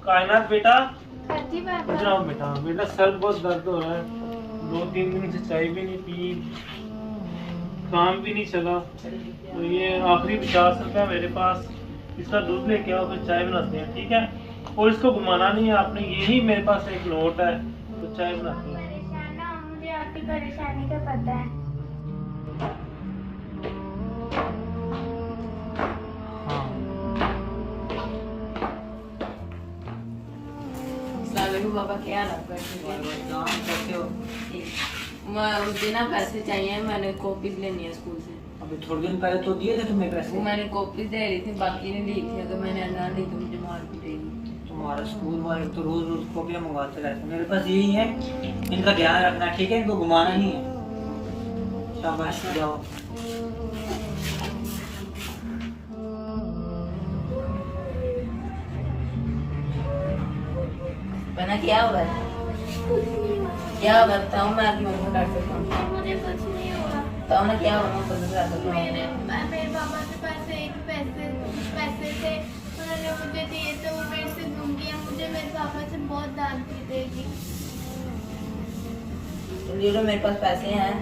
कायनात बेटा, जी पापा। इधर आओ बेटा। बेटा सर बहुत दर्द हो रहा है, 2-3 दिन से चाय भी नहीं पी, काम भी नहीं चला। तो ये आखिरी 50 रुपया मेरे पास, इसका दूध लेके आओ, फिर चाय बनाते हैं, ठीक है? और इसको घुमाना नहीं है आपने, यही मेरे पास एक नोट है, तो चाय बनाते हैं। परेशान ना हो, मुझे आपकी परेशानी का पता है। बाबा क्या आपका? मुझे ना पैसे चाहिए, मैंने कॉपीज लेनी है स्कूल से। अभी थोड़े दिन पहले तो दिए थे तुमने पैसे। वो मैंने कॉपीज दे रही थी, बाकी ने ली थी। अगर मैंने ना ली तो मुझे मार पीटेगी। तुम्हारा स्कूल वाले तो रोज रोज कॉपियाँ मंगवाते रहते हैं। मेरे पास यही है, इनका ध्यान रखना, ठीक है? इनको घुमाना नहीं है। शाबाश, जाओ। बना क्या हुआ है? क्या करता हूँ मैं? आपकी मम्मी को डांट सकता हूँ? मुझे कुछ नहीं हुआ। तो ना क्या हुआ? मैं पता चला सकता हूँ। मेरे पापा के पास एक पैसे थे, उन्होंने मुझे दिए तो वो मेरे से गुम गया। मुझे मेरे पापा से बहुत डांट पीटेगी। तो ये लो, मेरे पास पैसे हैं,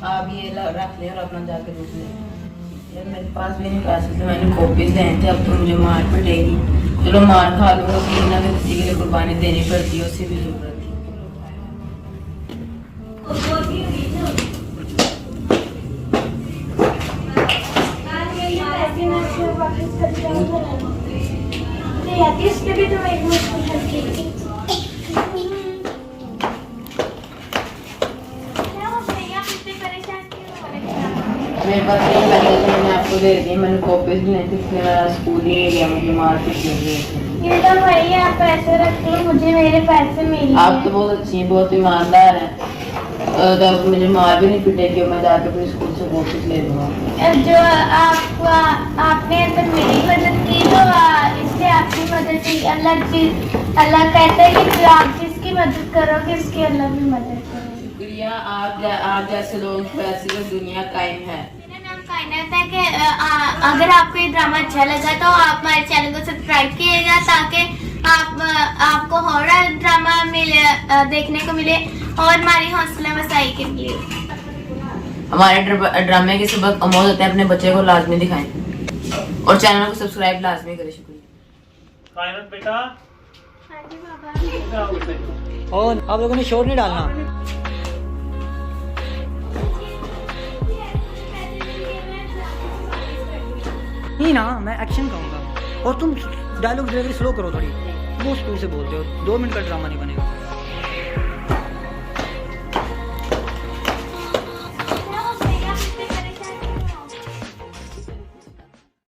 आप ये रख लें और अपना जाके दूध लें। यार मेरे पास भी नहीं पैसे थे, मैंने कॉपीज लेने थे। अब तो मुझे मार पड़ेगी। चलो मार खा लूँगा, किसी ना किसी के लिए कुर्बानी देनी पड़ती है, उससे भी जरूरत थी। इसमें भी तो एक मुश्किल थी। मेरे पास नहीं पैसे थे, मैंने आपको दे दिए। मैंने कॉपीज भी नहीं थी, इसलिए मेरा स्कूल ही नहीं गया। मुझे मार पीट गई। ये तो भाई आप पैसे रख लो, मुझे मेरे पैसे मिल गए। आप तो बहुत अच्छी हैं, बहुत ईमानदार हैं। तो मुझे मार भी नहीं पीटेगी, मैं जाके अपने स्कूल से कॉपीज ले लूँगा। जो आपने अगर मेरी मदद की तो इससे आपकी मदद की। अल्लाह कहता है कि जो आप जिसकी मदद करोगे उसकी अल्लाह भी मदद करेगा। शुक्रिया, आप जैसे लोगों की वजह से तो दुनिया कायम है। मेरा नाम कायनात है। कि अगर आपको ये ड्रामा अच्छा लगा तो आप हमारे चैनल को सब्सक्राइब कीजिएगा, ताकि आपको हॉरर ड्रामा देखने को मिले और हमारी हौसला अफजाई के लिए। हमारे ड्रामे के सबक अमोद होते हैं, अपने बच्चे को लाजमी दिखाएं और चैनल को सब्सक्राइब लाजमी करें। शुक्रिया। कायनात बेटा, हाँ जी बाबा। इधर आओ बेटा। और आप लोगों ने शोर नहीं डालना। नहीं ना, मैं एक्शन कहूँगा और तुम डायलॉग डिलीवरी स्लो करो थोड़ी। वो स्पीड से बोलते हो, 2 मिनट का ड्रामा नहीं बनेगा।